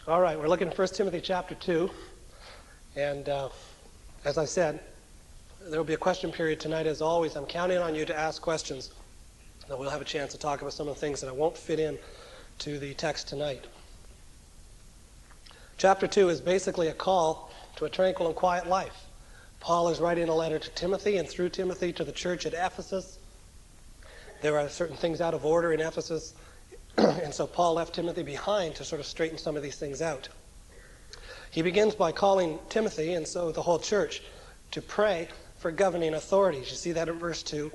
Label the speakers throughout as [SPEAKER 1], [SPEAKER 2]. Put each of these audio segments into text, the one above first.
[SPEAKER 1] All right, we're looking at 1 Timothy chapter 2. And as I said, there will be a question period tonight as always. I'm counting on you to ask questions. And we'll have a chance to talk about some of the things that I won't fit in to the text tonight. Chapter 2 is basically a call to a tranquil and quiet life. Paul is writing a letter to Timothy, and through Timothy to the church at Ephesus. There are certain things out of order in Ephesus, and so Paul left Timothy behind to sort of straighten some of these things out. He begins by calling Timothy, and so the whole church, to pray for governing authorities. You see that in verse 2.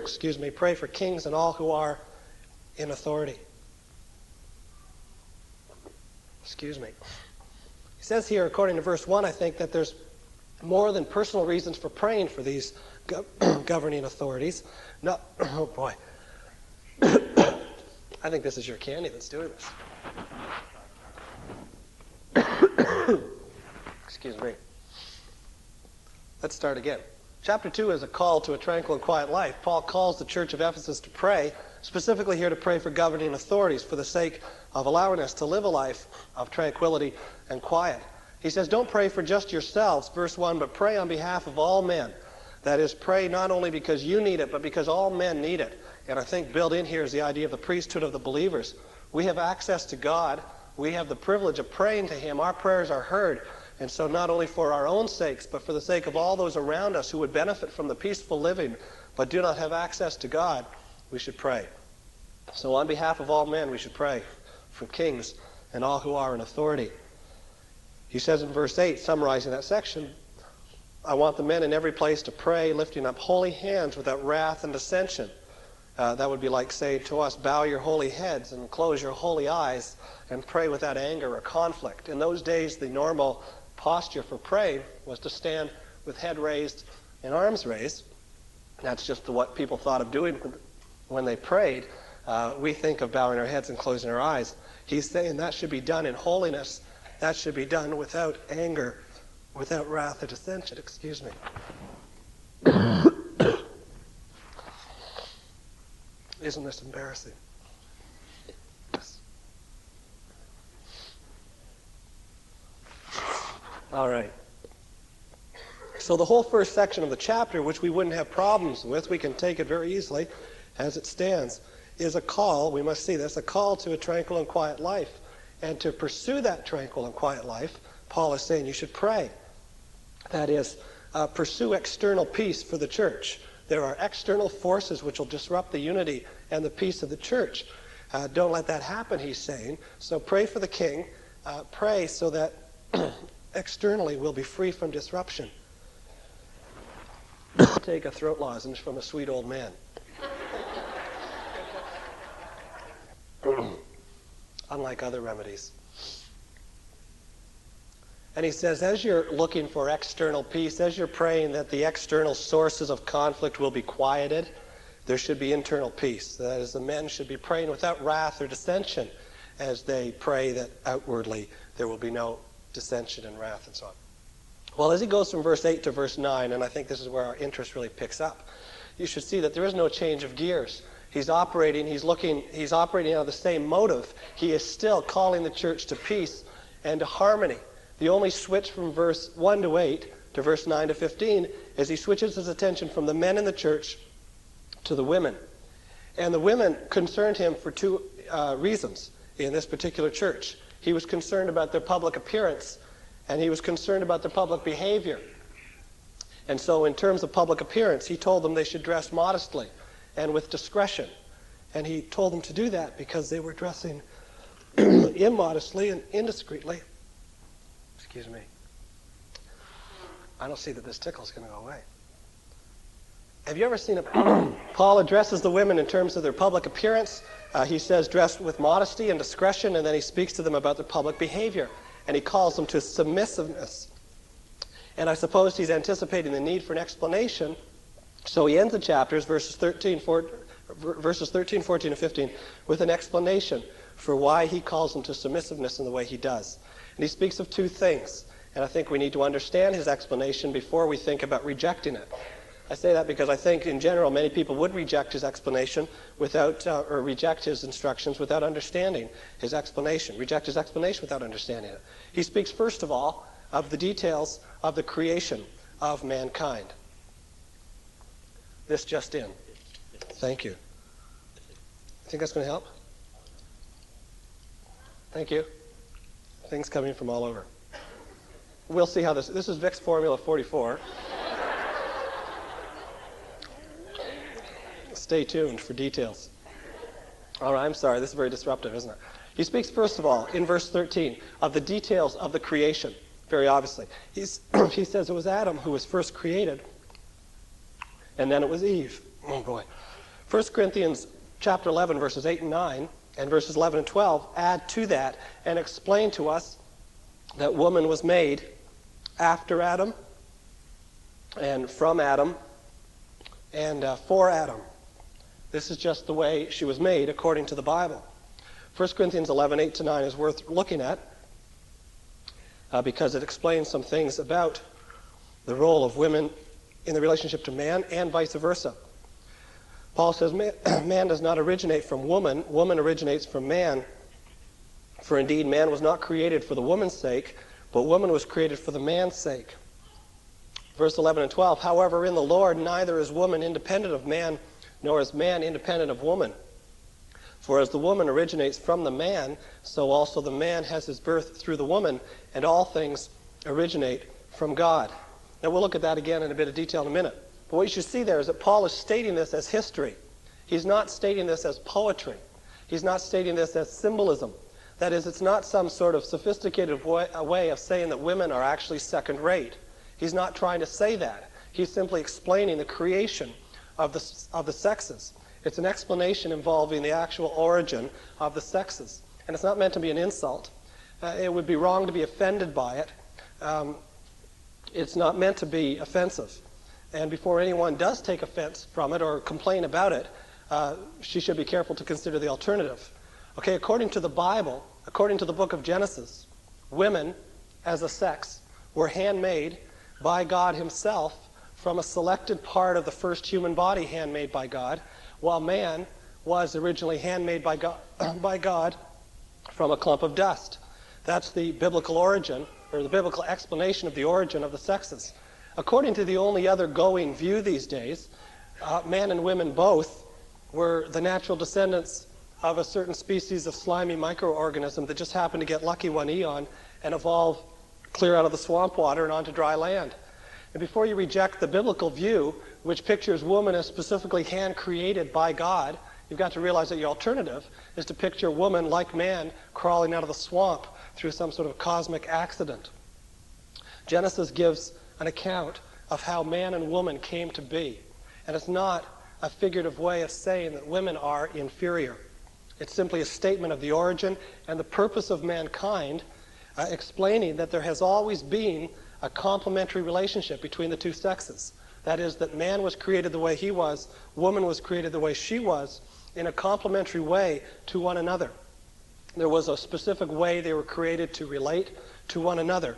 [SPEAKER 1] Excuse me. Pray for kings and all who are in authority. Excuse me. He says here, according to verse 1, I think that there's more than personal reasons for praying for these governing authorities. No, oh boy. I think this is your candy that's doing this. Excuse me. Let's start again. Chapter 2 is a call to a tranquil and quiet life. Paul calls the church of Ephesus to pray, specifically here to pray for governing authorities for the sake of allowing us to live a life of tranquility and quiet. He says, don't pray for just yourselves, verse 1, but pray on behalf of all men. That is, pray not only because you need it, but because all men need it. And I think built in here is the idea of the priesthood of the believers. We have access to God. We have the privilege of praying to Him. Our prayers are heard. And so not only for our own sakes, but for the sake of all those around us who would benefit from the peaceful living, but do not have access to God, we should pray. So on behalf of all men, we should pray for kings and all who are in authority. He says in verse 8, summarizing that section, I want the men in every place to pray, lifting up holy hands without wrath and dissension. That would be like saying to us, bow your holy heads and close your holy eyes and pray without anger or conflict. In those days, the normal posture for praying was to stand with head raised and arms raised. That's just what people thought of doing when they prayed. We think of bowing our heads and closing our eyes. He's saying that should be done in holiness. That should be done without anger, without wrath or dissension. Excuse me. Isn't this embarrassing? Yes. All right. So the whole first section of the chapter, which we wouldn't have problems with, we can take it very easily as it stands, is a call, we must see this, a call to a tranquil and quiet life. And to pursue that tranquil and quiet life, Paul is saying you should pray. That is, pursue external peace for the church. There are external forces which will disrupt the unity and the peace of the church. Don't let that happen, he's saying. So pray for the king. Pray so that externally we'll be free from disruption. Take a throat lozenge from a sweet old man. Unlike other remedies. And he says, as you're looking for external peace, as you're praying that the external sources of conflict will be quieted, there should be internal peace. That is, the men should be praying without wrath or dissension as they pray that outwardly there will be no dissension and wrath and so on. Well, as he goes from verse 8 to verse 9, and I think this is where our interest really picks up, you should see that there is no change of gears. He's operating out of the same motive. He is still calling the church to peace and to harmony. The only switch from verse 1 to 8 to verse 9 to 15 is he switches his attention from the men in the church to the women. And the women concerned him for two reasons in this particular church. He was concerned about their public appearance, and he was concerned about their public behavior. And so in terms of public appearance, he told them they should dress modestly and with discretion. And he told them to do that because they were dressing immodestly and indiscreetly. Excuse me. I don't see that this tickle's going to go away. Have you ever seen Paul addresses the women in terms of their public appearance. He says dress with modesty and discretion, and then he speaks to them about their public behavior. And he calls them to submissiveness. And I suppose he's anticipating the need for an explanation. So he ends the chapters, verses 13, 14, and 15, with an explanation for why he calls them to submissiveness in the way he does. And he speaks of two things. And I think we need to understand his explanation before we think about rejecting it. I say that because I think in general many people would reject his explanation without, or reject his instructions without understanding his explanation, reject his explanation without understanding it. He speaks first of all of the details of the creation of mankind. This just in. Thank you. I think that's going to help? Thank you. Things coming from all over. We'll see how this is Vic's Formula 44. Stay tuned for details. All right, I'm sorry, this is very disruptive, isn't it? He speaks first of all, in verse 13, of the details of the creation, very obviously. He says it was Adam who was first created, and then it was Eve. Oh boy. 1 Corinthians chapter 11, verses 8 and 9, and verses 11 and 12 add to that and explain to us that woman was made after Adam, and from Adam, and for Adam. This is just the way she was made according to the Bible. 1 Corinthians 11, 8 to 9 is worth looking at because it explains some things about the role of women in the relationship to man and vice versa. Paul says, man does not originate from woman, woman originates from man. For indeed, man was not created for the woman's sake, but woman was created for the man's sake. Verse 11 and 12, however, in the Lord neither is woman independent of man, nor is man independent of woman. For as the woman originates from the man, so also the man has his birth through the woman, and all things originate from God. Now we'll look at that again in a bit of detail in a minute. But what you should see there is that Paul is stating this as history. He's not stating this as poetry. He's not stating this as symbolism. That is, it's not some sort of sophisticated way of saying that women are actually second rate. He's not trying to say that. He's simply explaining the creation of the sexes. It's an explanation involving the actual origin of the sexes. And it's not meant to be an insult. It would be wrong to be offended by it. It's not meant to be offensive. And before anyone does take offense from it or complain about it, she should be careful to consider the alternative. Okay, according to the Bible, according to the book of Genesis, women as a sex were handmade by God himself from a selected part of the first human body handmade by God, while man was originally handmade by God from a clump of dust. That's the biblical origin, or the biblical explanation of the origin of the sexes. According to the only other going view these days, man and women both were the natural descendants of a certain species of slimy microorganism that just happened to get lucky one eon and evolve clear out of the swamp water and onto dry land. And before you reject the biblical view, which pictures woman as specifically hand-created by God, you've got to realize that your alternative is to picture woman, like man, crawling out of the swamp through some sort of cosmic accident. Genesis gives an account of how man and woman came to be. And it's not a figurative way of saying that women are inferior. It's simply a statement of the origin and the purpose of mankind, explaining that there has always been a complementary relationship between the two sexes. That is, that man was created the way he was, woman was created the way she was, in a complementary way to one another. There was a specific way they were created to relate to one another.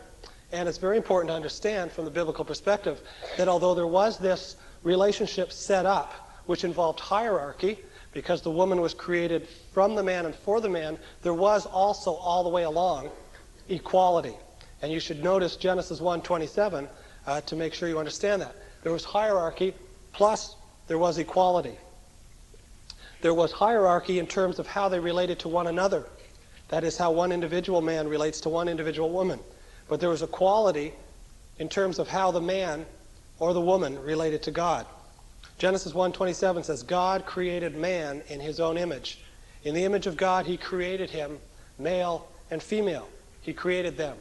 [SPEAKER 1] And it's very important to understand from the biblical perspective that although there was this relationship set up, which involved hierarchy, because the woman was created from the man and for the man, there was also all the way along equality. And you should notice Genesis 1:27 to make sure you understand that. There was hierarchy, plus there was equality. There was hierarchy in terms of how they related to one another. That is how one individual man relates to one individual woman. But there was equality in terms of how the man or the woman related to God. Genesis 1:27 says, God created man in his own image. In the image of God, he created him, male and female. He created them.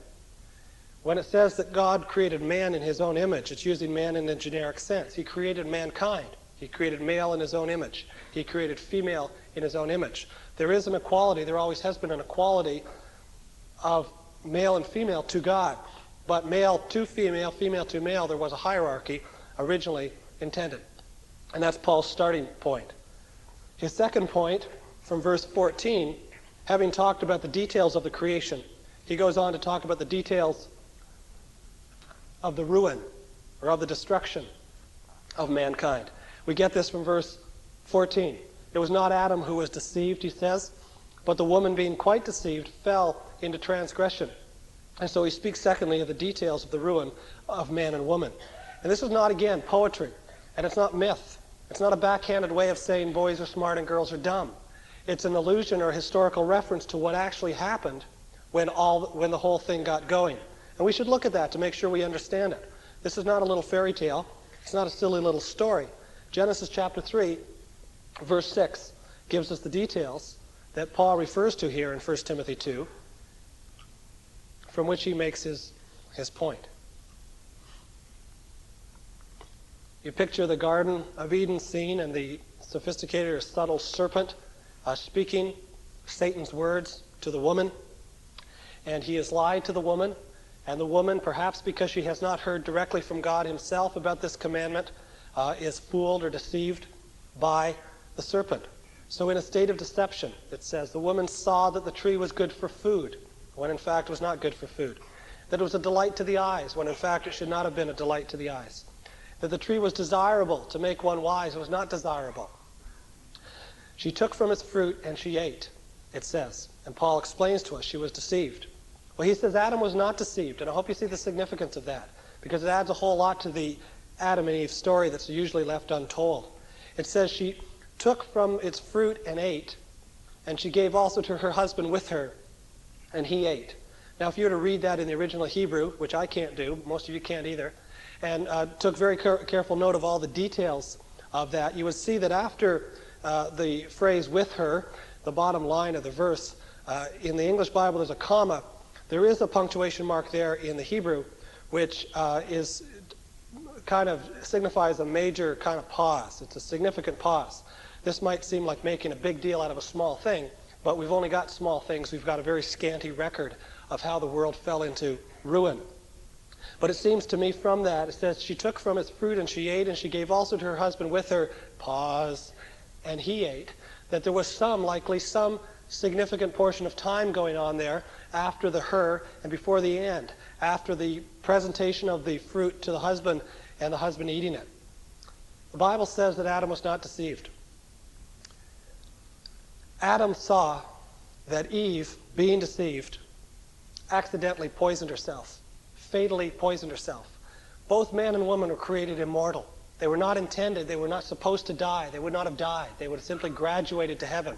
[SPEAKER 1] When it says that God created man in his own image, it's using man in a generic sense. He created mankind. He created male in his own image. He created female in his own image. There is an equality. There always has been an equality of male and female to God. But male to female, female to male, there was a hierarchy originally intended. And that's Paul's starting point. His second point, from verse 14, having talked about the details of the creation, he goes on to talk about the details of the ruin, or of the destruction. of mankind. We get this from verse 14. It was not Adam who was deceived, he says, but the woman being quite deceived fell into transgression. And so he speaks secondly of the details of the ruin of man and woman. And this is not, again, poetry, and it's not myth. It's not a backhanded way of saying boys are smart and girls are dumb. It's an allusion or a historical reference to what actually happened when the whole thing got going. And we should look at that to make sure we understand it. This is not a little fairy tale. It's not a silly little story. Genesis chapter 3, verse 6, gives us the details that Paul refers to here in 1 Timothy 2, from which he makes his point. You picture the Garden of Eden scene and the sophisticated or subtle serpent speaking Satan's words to the woman. And he has lied to the woman. And the woman, perhaps because she has not heard directly from God himself about this commandment, is fooled or deceived by the serpent. So in a state of deception, it says, the woman saw that the tree was good for food, when in fact it was not good for food. That it was a delight to the eyes, when in fact it should not have been a delight to the eyes. That the tree was desirable to make one wise, it was not desirable. She took from its fruit and she ate, it says. And Paul explains to us she was deceived. Well, he says Adam was not deceived, and I hope you see the significance of that, because it adds a whole lot to the Adam and Eve story that's usually left untold. It says she took from its fruit and ate, and she gave also to her husband with her, and he ate. Now, if you were to read that in the original Hebrew, which I can't do, most of you can't either, and took very careful note of all the details of that, you would see that after the phrase with her, the bottom line of the verse, in the English Bible there's a comma. There is a punctuation mark there in the Hebrew, which is kind of signifies a major kind of pause. It's a significant pause. This might seem like making a big deal out of a small thing, but we've only got small things. We've got a very scanty record of how the world fell into ruin. But it seems to me from that, it says, she took from its fruit and she ate, and she gave also to her husband with her, pause, and he ate, that there was likely some significant portion of time going on there after the her and before the and, after the presentation of the fruit to the husband and the husband eating it. The Bible says that Adam was not deceived. Adam saw that Eve, being deceived, accidentally poisoned herself, fatally poisoned herself. Both man and woman were created immortal. They were not intended, they were not supposed to die. They would not have died. They would have simply graduated to heaven.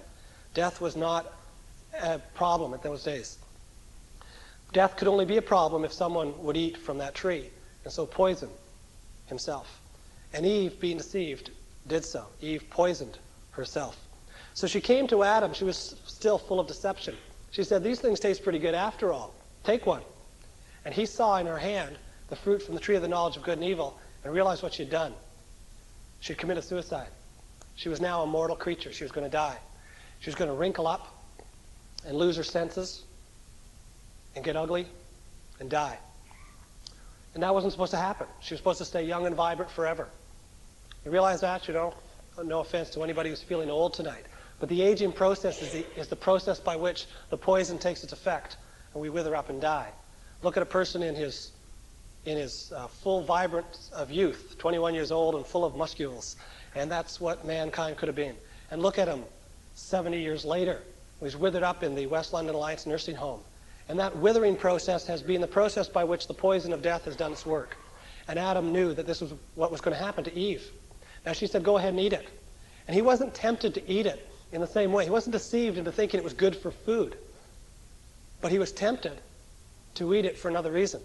[SPEAKER 1] Death was not a problem in those days. Death could only be a problem if someone would eat from that tree, and so poison himself. And Eve, being deceived, did so. Eve poisoned herself. So she came to Adam. She was still full of deception. She said, these things taste pretty good after all. Take one. And he saw in her hand the fruit from the tree of the knowledge of good and evil and realized what she had done. She had committed suicide. She was now a mortal creature. She was going to die. She was going to wrinkle up and lose her senses and get ugly and die. And that wasn't supposed to happen. She was supposed to stay young and vibrant forever. You realize that? You know, no offense to anybody who's feeling old tonight. But the aging process is the process by which the poison takes its effect and we wither up and die. Look at a person in his full vibrance of youth, 21 years old and full of muscles. And that's what mankind could have been. And look at him 70 years later. He's withered up in the West London Alliance nursing home. And that withering process has been the process by which the poison of death has done its work. And Adam knew that this was what was going to happen to Eve. Now she said, go ahead and eat it. And he wasn't tempted to eat it in the same way. He wasn't deceived into thinking it was good for food. But he was tempted to eat it for another reason.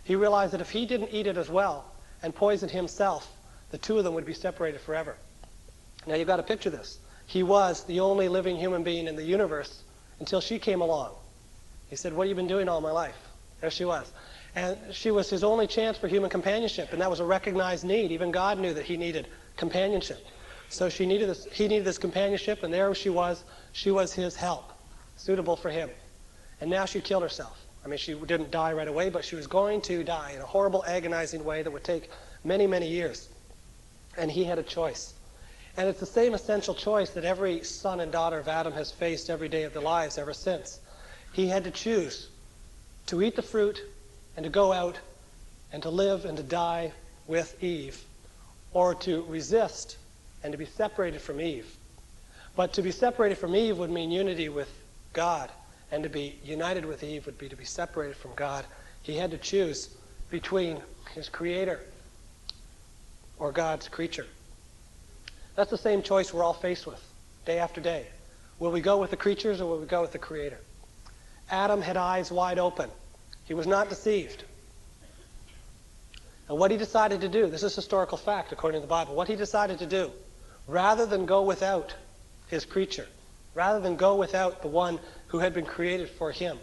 [SPEAKER 1] He realized that if he didn't eat it as well and poisoned himself, the two of them would be separated forever. Now you've got to picture this. He was the only living human being in the universe until she came along. He said, what have you been doing all my life? There she was. And she was his only chance for human companionship, and that was a recognized need. Even God knew that he needed companionship. So he needed this companionship, and there she was his help, suitable for him. And now she killed herself. I mean, she didn't die right away, but she was going to die in a horrible, agonizing way that would take many, many years. And he had a choice. And it's the same essential choice that every son and daughter of Adam has faced every day of their lives ever since. He had to choose to eat the fruit and to go out and to live and to die with Eve, or to resist and to be separated from Eve. But to be separated from Eve would mean unity with God, and to be united with Eve would be to be separated from God. He had to choose between his creator or God's creature. That's the same choice we're all faced with day after day. Will we go with the creatures or will we go with the creator? Adam had eyes wide open. He was not deceived. And what he decided to do, this is historical fact according to the Bible, what he decided to do, rather than go without his creature, rather than go without the one who had been created for him,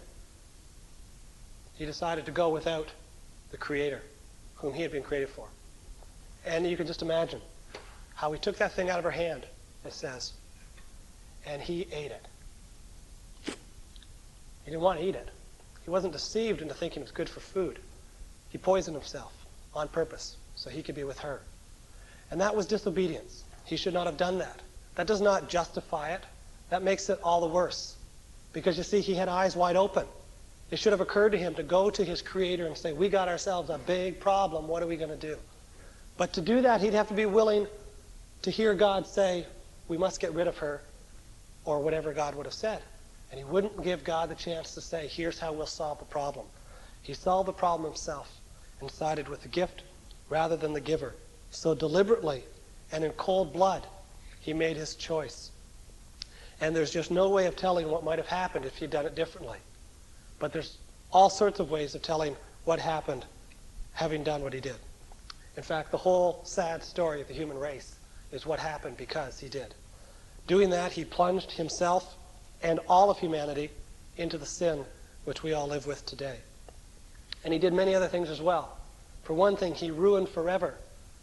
[SPEAKER 1] he decided to go without the creator whom he had been created for. And you can just imagine how he took that thing out of her hand, it says, and he ate it. He didn't want to eat it. He wasn't deceived into thinking it was good for food. He poisoned himself on purpose so he could be with her. And that was disobedience. He should not have done that. That does not justify it. That makes it all the worse. Because you see, he had eyes wide open. It should have occurred to him to go to his creator and say, we got ourselves a big problem. What are we going to do? But to do that, he'd have to be willing to hear God say, we must get rid of her, or whatever God would have said. And he wouldn't give God the chance to say, here's how we'll solve the problem. He solved the problem himself and sided with the gift rather than the giver. So deliberately and in cold blood, he made his choice. And there's just no way of telling what might have happened if he'd done it differently. But there's all sorts of ways of telling what happened having done what he did. In fact, the whole sad story of the human race is what happened because he did. Doing that, he plunged himself and all of humanity into the sin which we all live with today. And he did many other things as well. For one thing, he ruined forever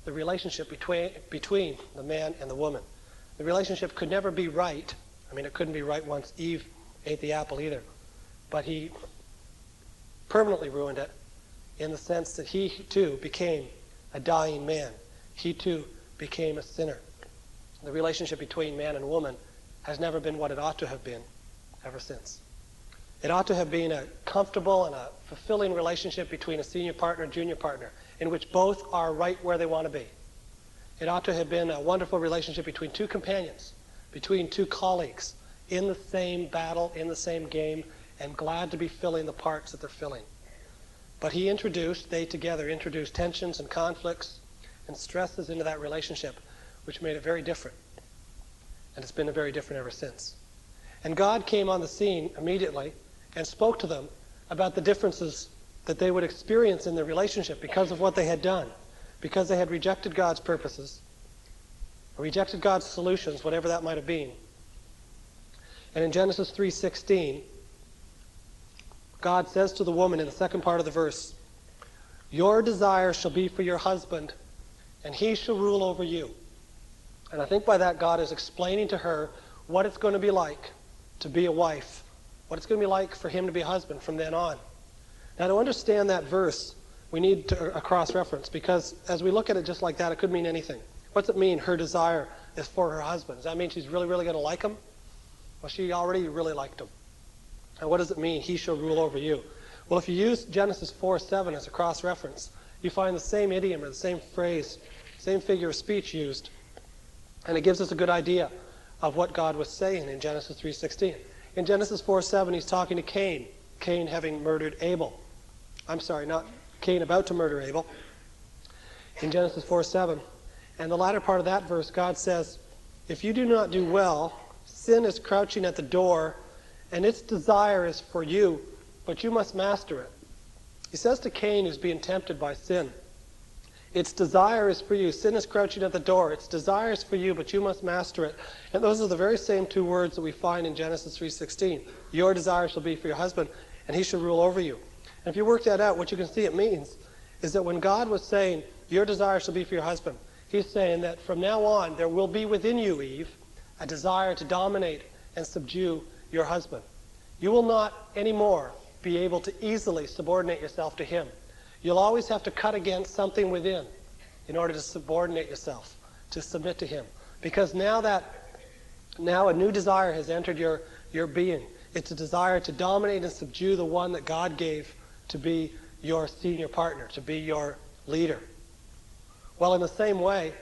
[SPEAKER 1] the relationship between the man and the woman. The relationship could never be right. I mean, it couldn't be right once Eve ate the apple either. But he permanently ruined it in the sense that he too became a dying man. He too became a sinner. The relationship between man and woman has never been what it ought to have been ever since. It ought to have been a comfortable and a fulfilling relationship between a senior partner and junior partner in which both are right where they want to be. It ought to have been a wonderful relationship between two companions, between two colleagues, in the same battle, in the same game, and glad to be filling the parts that they're filling. But they together introduced tensions and conflicts and stresses into that relationship, which made it very different. And it's been very different ever since. And God came on the scene immediately and spoke to them about the differences that they would experience in their relationship because of what they had done, because they had rejected God's purposes, or rejected God's solutions, whatever that might have been. And in Genesis 3:16, God says to the woman in the second part of the verse, your desire shall be for your husband, and he shall rule over you. And I think by that God is explaining to her what it's going to be like to be a wife, what it's going to be like for him to be a husband from then on. Now, to understand that verse, we need a cross-reference, because as we look at it just like that, it could mean anything. What's it mean, her desire is for her husband? Does that mean she's really, really going to like him? Well, she already really liked him. And what does it mean, he shall rule over you? Well, if you use Genesis 4:7 as a cross-reference, you find the same idiom or the same phrase, same figure of speech used. And it gives us a good idea of what God was saying in Genesis 3:16. In Genesis 4:7, he's talking to Cain, Cain having murdered Abel. I'm sorry, not Cain about to murder Abel. In Genesis 4:7. And the latter part of that verse, God says, if you do not do well, sin is crouching at the door, and its desire is for you, but you must master it. He says to Cain, who's being tempted by sin, its desire is for you. Sin is crouching at the door. Its desire is for you, but you must master it. And those are the very same two words that we find in Genesis 3:16. Your desire shall be for your husband, and he shall rule over you. And if you work that out, what you can see it means is that when God was saying, your desire shall be for your husband, he's saying that from now on, there will be within you, Eve, a desire to dominate and subdue your husband. You will not anymore be able to easily subordinate yourself to him. You'll always have to cut against something within in order to subordinate yourself, to submit to him. Because now a new desire has entered your being. It's a desire to dominate and subdue the one that God gave to be your senior partner, to be your leader. Well, in the same way,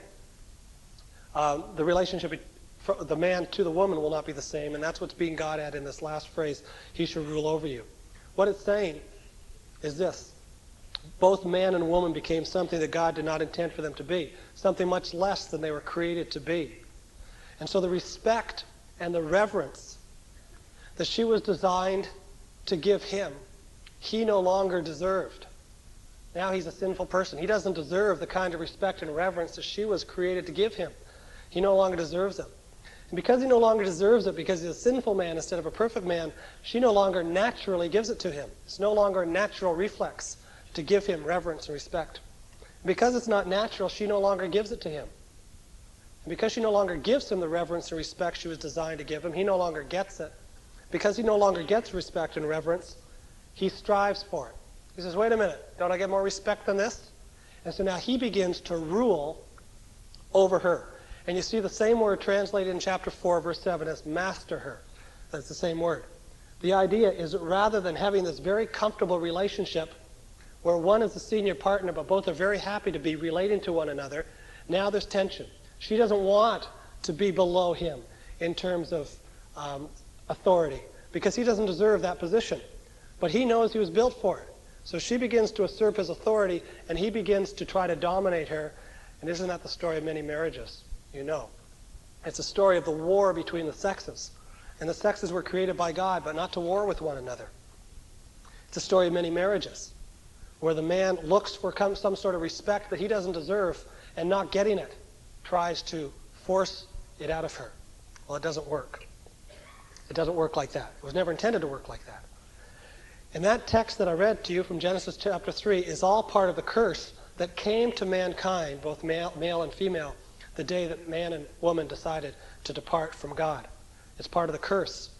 [SPEAKER 1] The relationship from the man to the woman will not be the same, and that's what's being got at in this last phrase, he shall rule over you. What it's saying is this: both man and woman became something that God did not intend for them to be, something much less than they were created to be. And so the respect and the reverence that she was designed to give him, he no longer deserved. Now he's a sinful person. He doesn't deserve the kind of respect and reverence that she was created to give him. He no longer deserves it. And because he no longer deserves it, because he's a sinful man instead of a perfect man, she no longer naturally gives it to him. It's no longer a natural reflex to give him reverence and respect. And because it's not natural, she no longer gives it to him. And because she no longer gives him the reverence and respect she was designed to give him, he no longer gets it. Because he no longer gets respect and reverence, he strives for it. He says, wait a minute, don't I get more respect than this? And so now he begins to rule over her. And you see the same word translated in chapter 4, verse 7 as master her. That's the same word. The idea is that rather than having this very comfortable relationship where one is the senior partner but both are very happy to be relating to one another, now there's tension. She doesn't want to be below him in terms of authority because he doesn't deserve that position. But he knows he was built for it. So she begins to usurp his authority and he begins to try to dominate her. And isn't that the story of many marriages? You know. It's a story of the war between the sexes. And the sexes were created by God, but not to war with one another. It's a story of many marriages, where the man looks for some sort of respect that he doesn't deserve, and not getting it, tries to force it out of her. Well, it doesn't work. It doesn't work like that. It was never intended to work like that. And that text that I read to you from Genesis chapter 3 is all part of the curse that came to mankind, both male and female, the day that man and woman decided to depart from God. It's part of the curse.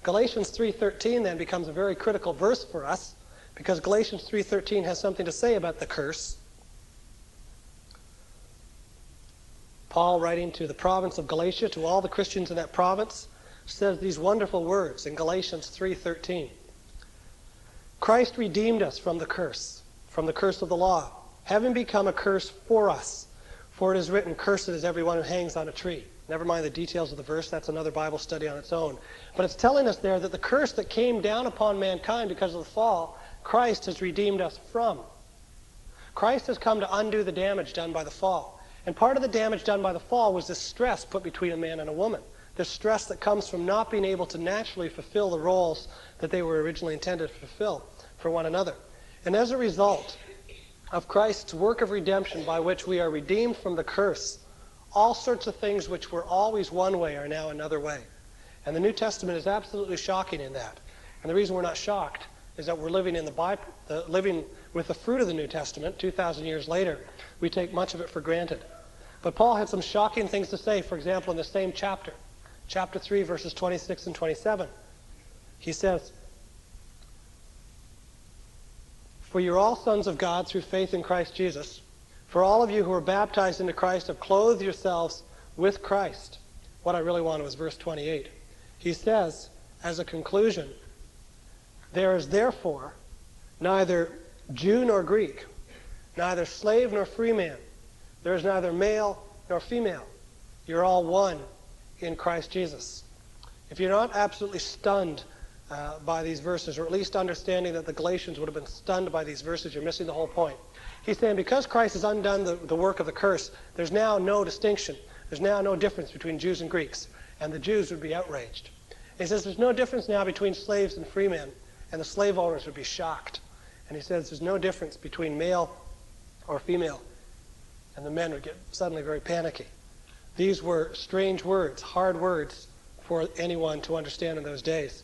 [SPEAKER 1] Galatians 3:13 then becomes a very critical verse for us, because Galatians 3:13 has something to say about the curse. Paul, writing to the province of Galatia, to all the Christians in that province, says these wonderful words in Galatians 3:13. Christ redeemed us from the curse of the law, having become a curse for us. For it is written, cursed is everyone who hangs on a tree. Never mind the details of the verse, that's another Bible study on its own. But it's telling us there that the curse that came down upon mankind because of the fall, Christ has redeemed us from. Christ has come to undo the damage done by the fall. And part of the damage done by the fall was this stress put between a man and a woman. This stress that comes from not being able to naturally fulfill the roles that they were originally intended to fulfill for one another. And as a result of Christ's work of redemption by which we are redeemed from the curse, all sorts of things which were always one way are now another way. And the New Testament is absolutely shocking in that. And the reason we're not shocked is that we're living living with the fruit of the New Testament 2,000 years later. We take much of it for granted. But Paul had some shocking things to say, for example, in the same chapter, chapter 3, verses 26 and 27. He says, "For you're all sons of God through faith in Christ Jesus. For all of you who are baptized into Christ have clothed yourselves with Christ." What I really wanted was verse 28. He says, as a conclusion, "There is therefore neither Jew nor Greek, neither slave nor free man. There is neither male nor female. You're all one in Christ Jesus." If you're not absolutely stunned by these verses, or at least understanding that the Galatians would have been stunned by these verses, you're missing the whole point. He's saying because Christ has undone the work of the curse, there's now no distinction. There's now no difference between Jews and Greeks, and the Jews would be outraged. He says there's no difference now between slaves and free men, and the slave owners would be shocked. And he says there's no difference between male or female, and the men would get suddenly very panicky. These were strange words, hard words for anyone to understand in those days.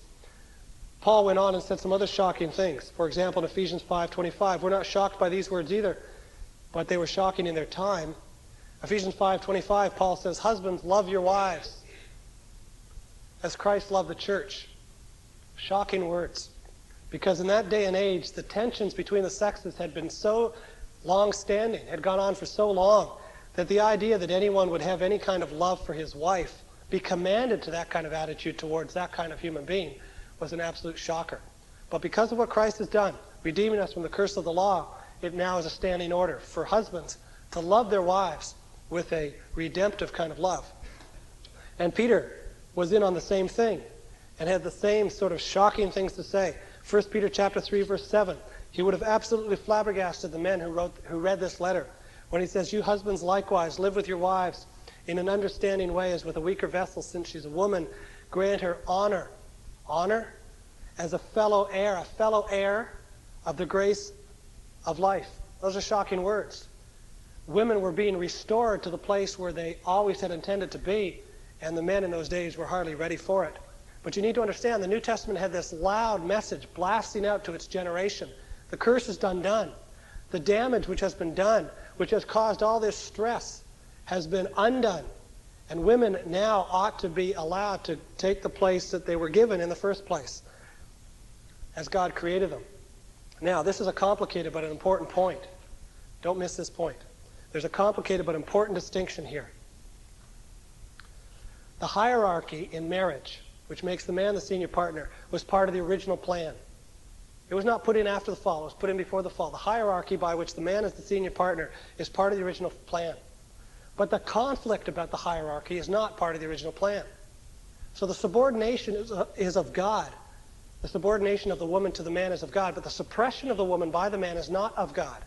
[SPEAKER 1] Paul went on and said some other shocking things. For example, in Ephesians 5:25, we're not shocked by these words either, but they were shocking in their time. Ephesians 5:25, Paul says, "Husbands, love your wives as Christ loved the church." Shocking words. Because in that day and age, the tensions between the sexes had been so long-standing, had gone on for so long, that the idea that anyone would have any kind of love for his wife, be commanded to that kind of attitude towards that kind of human being, was an absolute shocker. But because of what Christ has done, redeeming us from the curse of the law, it now is a standing order for husbands to love their wives with a redemptive kind of love. And Peter was in on the same thing and had the same sort of shocking things to say. 1 Peter chapter 3, verse 7. He would have absolutely flabbergasted the men who read this letter when he says, "You husbands likewise live with your wives in an understanding way as with a weaker vessel, since she's a woman. Grant her honor." Honor? As a fellow heir of the grace of life. Those are shocking words. Women were being restored to the place where they always had intended to be, and the men in those days were hardly ready for it. But you need to understand, the New Testament had this loud message blasting out to its generation. The curse is undone. The damage which has been done, which has caused all this stress, has been undone. And women now ought to be allowed to take the place that they were given in the first place, as God created them. Now, this is a complicated but an important point. Don't miss this point. There's a complicated but important distinction here. The hierarchy in marriage, which makes the man the senior partner, was part of the original plan. It was not put in after the fall. It was put in before the fall. The hierarchy by which the man is the senior partner is part of the original plan. But the conflict about the hierarchy is not part of the original plan. So the subordination is of God. The subordination of the woman to the man is of God, but the suppression of the woman by the man is not of God.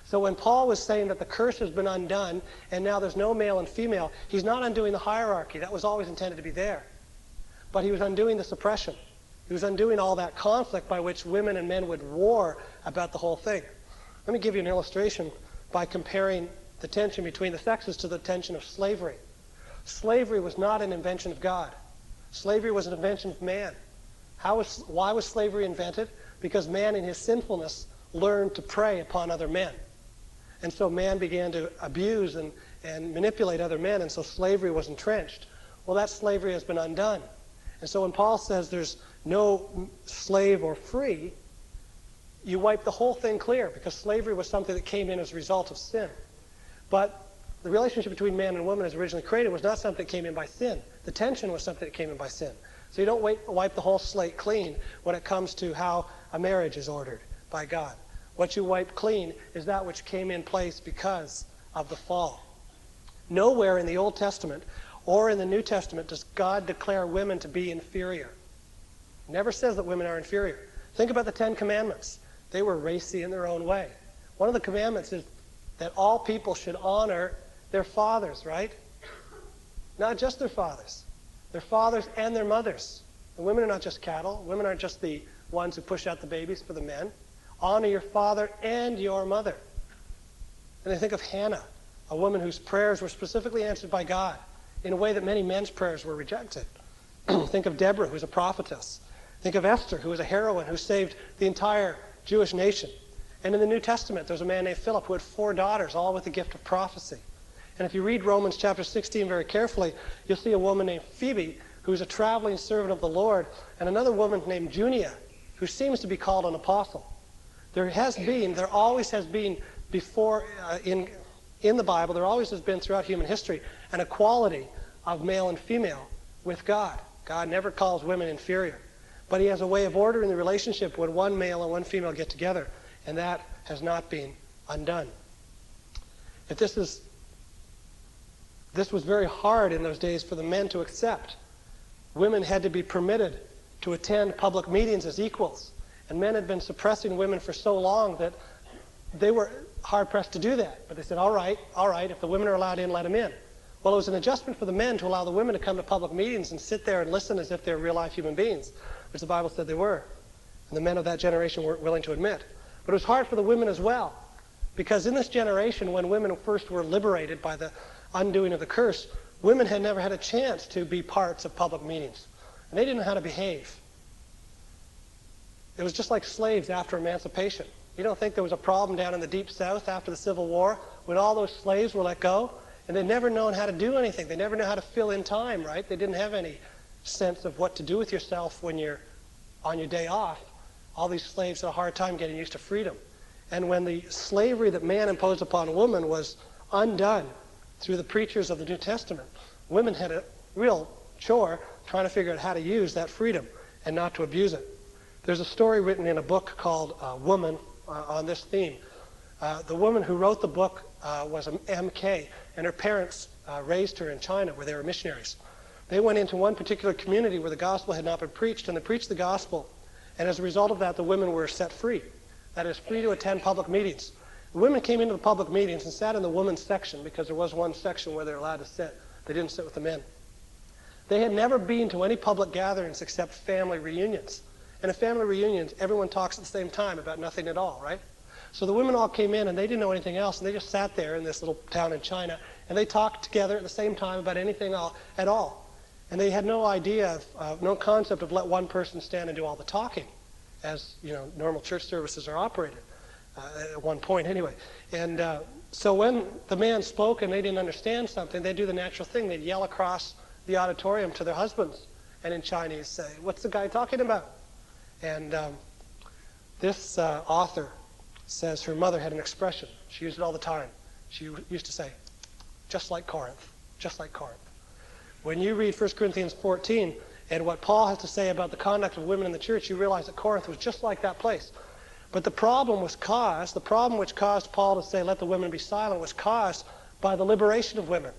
[SPEAKER 1] So when Paul was saying that the curse has been undone and now there's no male and female, he's not undoing the hierarchy. That was always intended to be there. But he was undoing the suppression. He was undoing all that conflict by which women and men would war about the whole thing. Let me give you an illustration by comparing the tension between the sexes to the tension of slavery. Slavery was not an invention of God. Slavery was an invention of man. Why was slavery invented? Because man in his sinfulness learned to prey upon other men. And so man began to abuse and manipulate other men, and so slavery was entrenched. Well, that slavery has been undone. And so when Paul says there's no slave or free, you wipe the whole thing clear, because slavery was something that came in as a result of sin. But the relationship between man and woman as originally created was not something that came in by sin. The tension was something that came in by sin. So you don't wipe the whole slate clean when it comes to how a marriage is ordered by God. What you wipe clean is that which came in place because of the fall. Nowhere in the Old Testament or in the New Testament does God declare women to be inferior. It never says that women are inferior. Think about the Ten Commandments. They were racy in their own way. One of the commandments is that all people should honor their fathers, right? Not just their fathers and their mothers. The women are not just cattle. Women aren't just the ones who push out the babies for the men. Honor your father and your mother. And I think of Hannah, a woman whose prayers were specifically answered by God in a way that many men's prayers were rejected. Think of Deborah, who's a prophetess. Think of Esther, who was a heroine who saved the entire Jewish nation. And in the New Testament, there's a man named Philip who had 4 daughters, all with the gift of prophecy. And if you read Romans chapter 16 very carefully, you'll see a woman named Phoebe, who's a traveling servant of the Lord, and another woman named Junia, who seems to be called an apostle. There always has been before, in the Bible, there always has been throughout human history, an equality of male and female with God. God never calls women inferior. But he has a way of ordering the relationship when one male and one female get together, and that has not been undone. This was very hard in those days for the men to accept. Women had to be permitted to attend public meetings as equals, and men had been suppressing women for so long that they were hard-pressed to do that. But they said, all right, if the women are allowed in, let them in. Well, it was an adjustment for the men to allow the women to come to public meetings and sit there and listen as if they're real-life human beings, which the Bible said they were. And the men of that generation weren't willing to admit. But it was hard for the women as well, because in this generation, when women first were liberated by the undoing of the curse, women had never had a chance to be parts of public meetings. And they didn't know how to behave. It was just like slaves after emancipation. You don't think there was a problem down in the Deep South after the Civil War when all those slaves were let go? And they'd never known how to do anything. They never knew how to fill in time, right? They didn't have any sense of what to do with yourself when you're on your day off. All these slaves had a hard time getting used to freedom. And when the slavery that man imposed upon woman was undone through the preachers of the New Testament, women had a real chore trying to figure out how to use that freedom and not to abuse it. There's a story written in a book called Woman on this theme. The woman who wrote the book was an MK, and her parents raised her in China where they were missionaries. They went into one particular community where the gospel had not been preached, and they preached the gospel. And as a result of that, the women were set free. That is, free to attend public meetings. The women came into the public meetings and sat in the women's section because there was one section where they were allowed to sit. They didn't sit with the men. They had never been to any public gatherings except family reunions. And at family reunions, everyone talks at the same time about nothing at all, right? So the women all came in and they didn't know anything else, and they just sat there in this little town in China, and they talked together at the same time about anything at all. And they had no idea, no concept of let one person stand and do all the talking, as normal church services are operated, at one point anyway. And so when the man spoke and they didn't understand something, they'd do the natural thing. They'd yell across the auditorium to their husbands and in Chinese say, "What's the guy talking about?" And this author says her mother had an expression. She used it all the time. She used to say, "Just like Corinth, just like Corinth." When you read 1 Corinthians 14 and what Paul has to say about the conduct of women in the church, you realize that Corinth was just like that place. But the problem which caused Paul to say, "Let the women be silent," was caused by the liberation of women.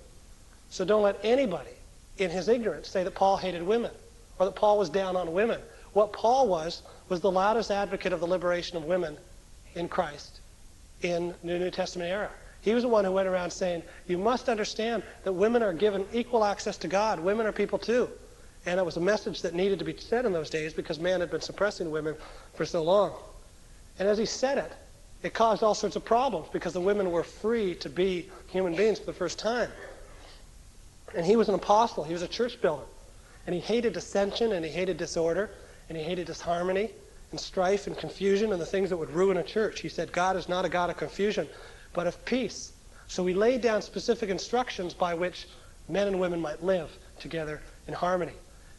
[SPEAKER 1] So don't let anybody in his ignorance say that Paul hated women or that Paul was down on women. What Paul was the loudest advocate of the liberation of women in Christ in the New Testament era. He was the one who went around saying, you must understand that women are given equal access to God. Women are people too. And it was a message that needed to be said in those days because man had been suppressing women for so long. And as he said it, it caused all sorts of problems because the women were free to be human beings for the first time. And he was an apostle. He was a church builder. And he hated dissension, and he hated disorder, and he hated disharmony and strife and confusion and the things that would ruin a church. He said, God is not a God of confusion, but of peace. So he laid down specific instructions by which men and women might live together in harmony.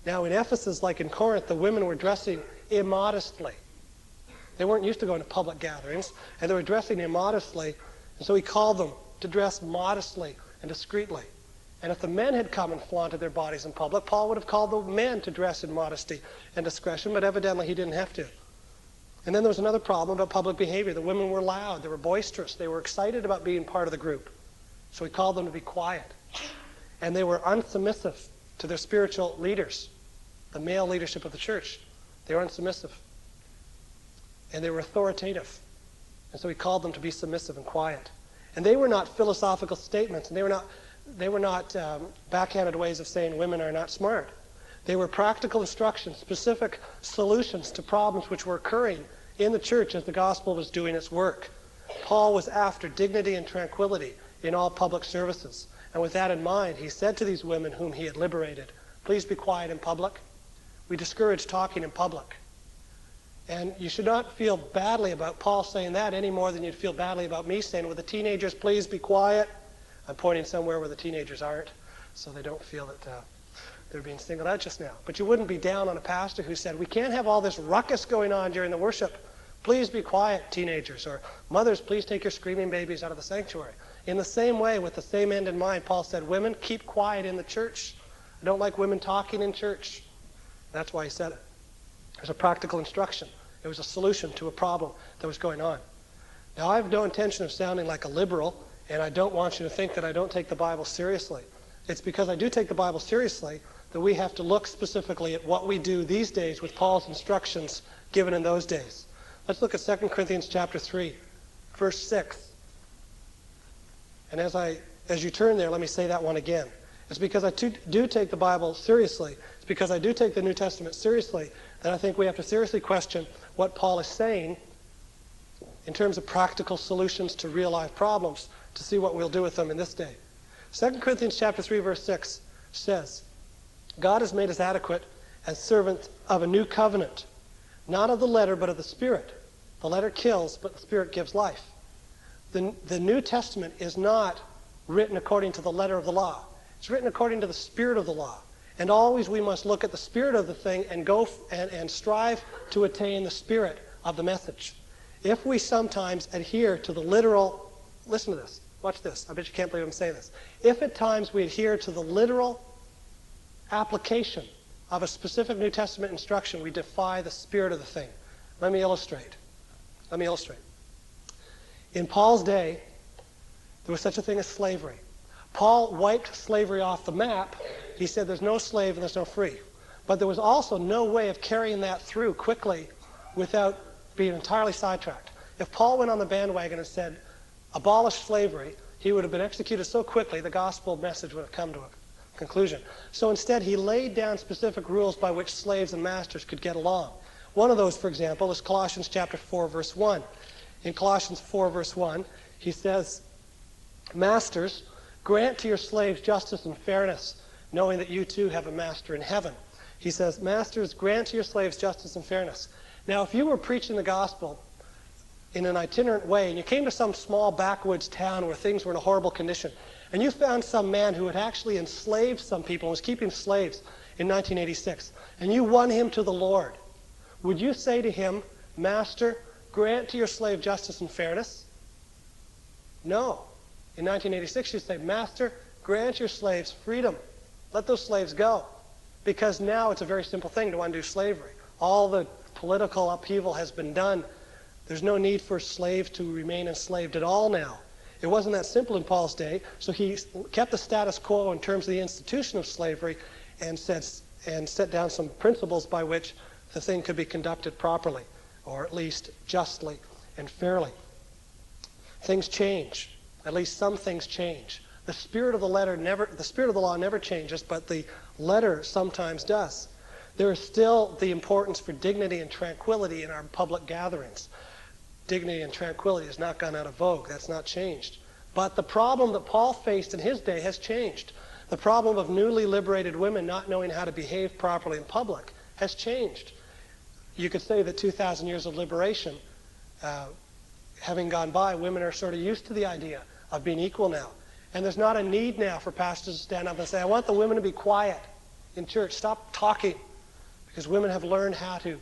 [SPEAKER 1] Now in Ephesus, like in Corinth, the women were dressing immodestly. They weren't used to going to public gatherings, and they were dressing immodestly, and so he called them to dress modestly and discreetly. And if the men had come and flaunted their bodies in public, Paul would have called the men to dress in modesty and discretion, but evidently he didn't have to. And then there was another problem about public behavior. The women were loud, they were boisterous, they were excited about being part of the group. So he called them to be quiet. And they were unsubmissive to their spiritual leaders, the male leadership of the church. They were unsubmissive. And they were authoritative. And so he called them to be submissive and quiet. And they were not philosophical statements, and they were not backhanded ways of saying women are not smart. They were practical instructions, specific solutions to problems which were occurring in the church as the gospel was doing its work. Paul was after dignity and tranquility in all public services. And with that in mind, he said to these women whom he had liberated, please be quiet in public. We discourage talking in public. And you should not feel badly about Paul saying that any more than you'd feel badly about me saying, well, the teenagers, please be quiet. I'm pointing somewhere where the teenagers aren't, so they don't feel that they're being singled out just now. But you wouldn't be down on a pastor who said, we can't have all this ruckus going on during the worship. Please be quiet, teenagers. Or mothers, please take your screaming babies out of the sanctuary. In the same way, with the same end in mind, Paul said, women, keep quiet in the church. I don't like women talking in church. That's why he said it. It was a practical instruction. It was a solution to a problem that was going on. Now, I have no intention of sounding like a liberal, and I don't want you to think that I don't take the Bible seriously. It's because I do take the Bible seriously that we have to look specifically at what we do these days with Paul's instructions given in those days. Let's look at 2 Corinthians chapter 3, verse 6. And as you turn there, let me say that one again. It's because I do take the Bible seriously. It's because I do take the New Testament seriously that I think we have to seriously question what Paul is saying in terms of practical solutions to real-life problems to see what we'll do with them in this day. 2 Corinthians chapter 3, verse 6 says, God has made us adequate as servants of a new covenant, not of the letter, but of the Spirit. The letter kills, but the Spirit gives life. The New Testament is not written according to the letter of the law. It's written according to the spirit of the law. And always we must look at the spirit of the thing and go and strive to attain the spirit of the message. If we sometimes adhere to the literal, listen to this, watch this, I bet you can't believe I'm saying this. If at times we adhere to the literal application of a specific New Testament instruction, we defy the spirit of the thing. Let me illustrate. In Paul's day, there was such a thing as slavery. Paul wiped slavery off the map. He said there's no slave and there's no free. But there was also no way of carrying that through quickly without being entirely sidetracked. If Paul went on the bandwagon and said, abolish slavery, he would have been executed so quickly the gospel message would have come to a conclusion. So instead, he laid down specific rules by which slaves and masters could get along. One of those, for example, is Colossians chapter 4, verse 1. In Colossians 4, verse 1, he says, Masters, grant to your slaves justice and fairness, knowing that you too have a master in heaven. He says, Masters, grant to your slaves justice and fairness. Now, if you were preaching the gospel in an itinerant way, and you came to some small backwoods town where things were in a horrible condition, and you found some man who had actually enslaved some people and was keeping slaves in 1986, and you won him to the Lord, would you say to him, Master, grant to your slave justice and fairness? No. In 1986, you'd say, Master, grant your slaves freedom. Let those slaves go. Because now it's a very simple thing to undo slavery. All the political upheaval has been done. There's no need for slaves to remain enslaved at all now. It wasn't that simple in Paul's day, so he kept the status quo in terms of the institution of slavery and set down some principles by which the thing could be conducted properly, or at least justly and fairly. Things change. At least some things change. The spirit of the law never changes, but the letter sometimes does. There is still the importance for dignity and tranquility in our public gatherings. Dignity and tranquility has not gone out of vogue. That's not changed. But the problem that Paul faced in his day has changed. The problem of newly liberated women not knowing how to behave properly in public has changed. You could say that 2,000 years of liberation, having gone by, women are sort of used to the idea of being equal now. And there's not a need now for pastors to stand up and say, I want the women to be quiet in church. Stop talking. Because women have learned how to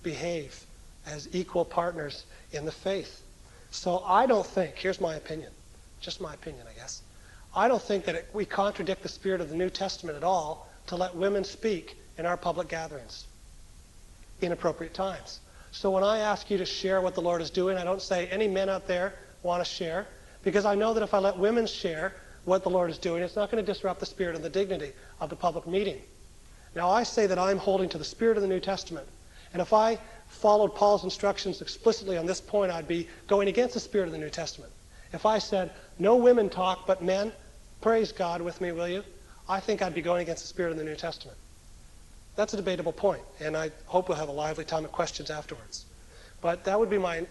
[SPEAKER 1] behave as equal partners in the faith. So I don't think, here's my opinion, just my opinion, I guess. I don't think that we contradict the spirit of the New Testament at all to let women speak in our public gatherings in appropriate times. So when I ask you to share what the Lord is doing, I don't say any men out there want to share, because I know that if I let women share what the Lord is doing, it's not going to disrupt the spirit and the dignity of the public meeting. Now I say that I'm holding to the spirit of the New Testament. And if I followed Paul's instructions explicitly on this point, I'd be going against the spirit of the New Testament. If I said, no women talk but men, praise God with me, will you? I think I'd be going against the spirit of the New Testament. That's a debatable point, and I hope we'll have a lively time of questions afterwards. But that would be my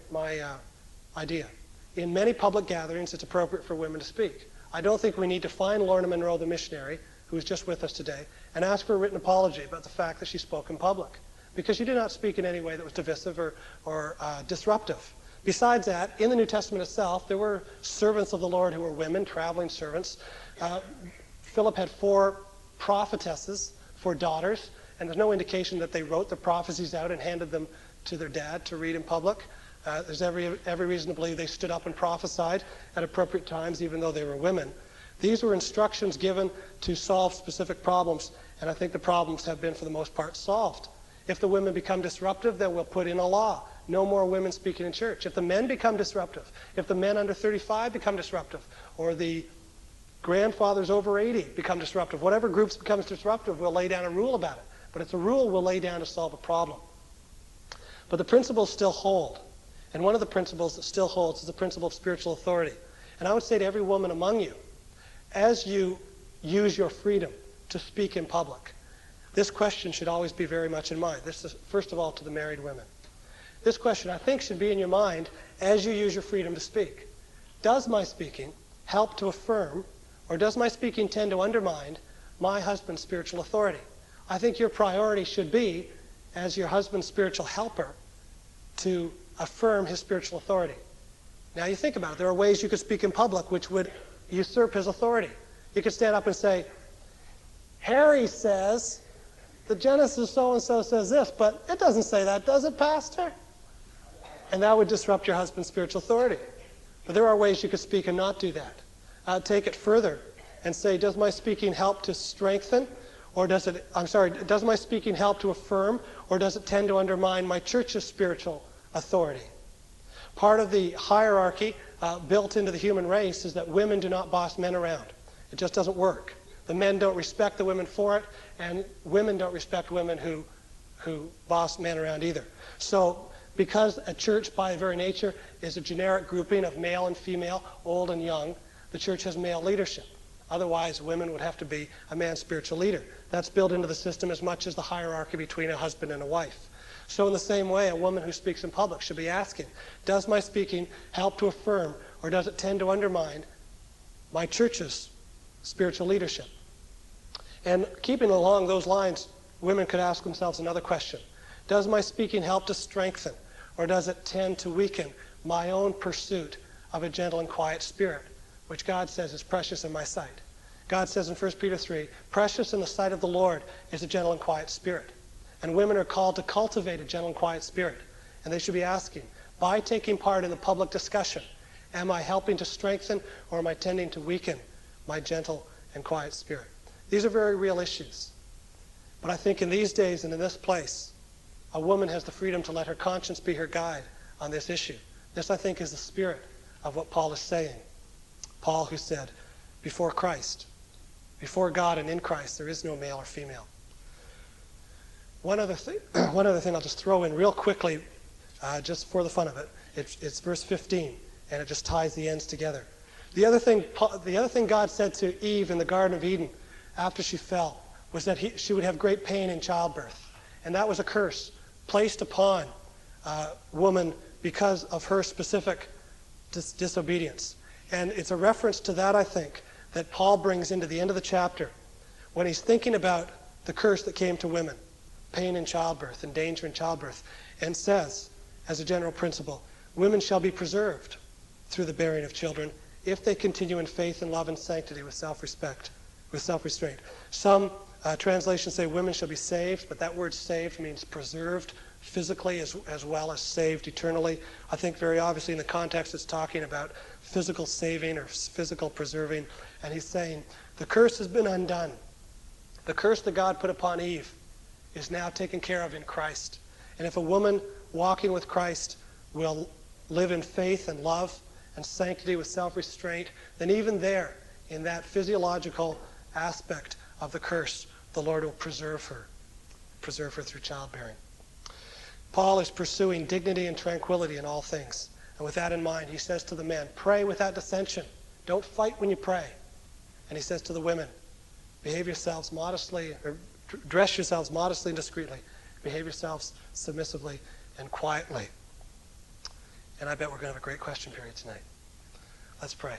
[SPEAKER 1] idea. In many public gatherings, it's appropriate for women to speak. I don't think we need to find Lorna Monroe, the missionary, who is just with us today, and ask for a written apology about the fact that she spoke in public, because she did not speak in any way that was divisive or disruptive. Besides that, in the New Testament itself, there were servants of the Lord who were women, traveling servants. Philip had 4 prophetesses, 4 daughters, and there's no indication that they wrote the prophecies out and handed them to their dad to read in public. There's every reason to believe they stood up and prophesied at appropriate times, even though they were women. These were instructions given to solve specific problems, and I think the problems have been, for the most part, solved. If the women become disruptive, then we'll put in a law. No more women speaking in church. If the men become disruptive, if the men under 35 become disruptive, or the grandfathers over 80 become disruptive, whatever groups becomes disruptive, we'll lay down a rule about it. But it's a rule we'll lay down to solve a problem. But the principles still hold. And one of the principles that still holds is the principle of spiritual authority. And I would say to every woman among you, as you use your freedom to speak in public, this question should always be very much in mind. This is, first of all, to the married women. This question, I think, should be in your mind as you use your freedom to speak. Does my speaking help to affirm, or does my speaking tend to undermine my husband's spiritual authority? I think your priority should be, as your husband's spiritual helper, to affirm his spiritual authority. Now you think about it. There are ways you could speak in public which would usurp his authority. You could stand up and say, Harry says, the Genesis so-and-so says this, but it doesn't say that, does it, Pastor? And that would disrupt your husband's spiritual authority. But there are ways you could speak and not do that. Take it further and say, does my speaking help to strengthen? Or does my speaking help to affirm? Or does it tend to undermine my church's spiritual authority? Part of the hierarchy built into the human race is that women do not boss men around. It just doesn't work. The men don't respect the women for it, and women don't respect women who boss men around either. So because a church by very nature is a generic grouping of male and female, old and young, the church has male leadership. Otherwise, women would have to be a man's spiritual leader. That's built into the system as much as the hierarchy between a husband and a wife. So in the same way, a woman who speaks in public should be asking, does my speaking help to affirm or does it tend to undermine my church's spiritual leadership? And keeping along those lines, women could ask themselves another question. Does my speaking help to strengthen or does it tend to weaken my own pursuit of a gentle and quiet spirit, which God says is precious in my sight? God says in 1 Peter 3, precious in the sight of the Lord is a gentle and quiet spirit. And women are called to cultivate a gentle and quiet spirit. And they should be asking, by taking part in the public discussion, am I helping to strengthen or am I tending to weaken my gentle and quiet spirit? These are very real issues. But I think in these days and in this place, a woman has the freedom to let her conscience be her guide on this issue. This, I think, is the spirit of what Paul is saying. Paul who said, before Christ, before God and in Christ, there is no male or female. One other thing I'll just throw in real quickly, just for the fun of it. It's verse 15, and it just ties the ends together. The other thing God said to Eve in the Garden of Eden after she fell was that she would have great pain in childbirth. And that was a curse placed upon woman because of her specific disobedience. And it's a reference to that, I think, that Paul brings into the end of the chapter when he's thinking about the curse that came to women, pain in childbirth and danger in childbirth, and says, as a general principle, women shall be preserved through the bearing of children if they continue in faith and love and sanctity with self-respect, with self-restraint. Some translations say women shall be saved, but that word saved means preserved physically as well as saved eternally. I think very obviously in the context it's talking about physical saving or physical preserving. And he's saying the curse has been undone. The curse that God put upon Eve is now taken care of in Christ. And if a woman walking with Christ will live in faith and love and sanctity with self-restraint, then even there, in that physiological aspect of the curse, the Lord will preserve her through childbearing. Paul is pursuing dignity and tranquility in all things. And with that in mind, he says to the men, pray without dissension. Don't fight when you pray. And he says to the women, behave yourselves modestly, or dress yourselves modestly and discreetly. Behave yourselves submissively and quietly. And I bet we're going to have a great question period tonight. Let's pray.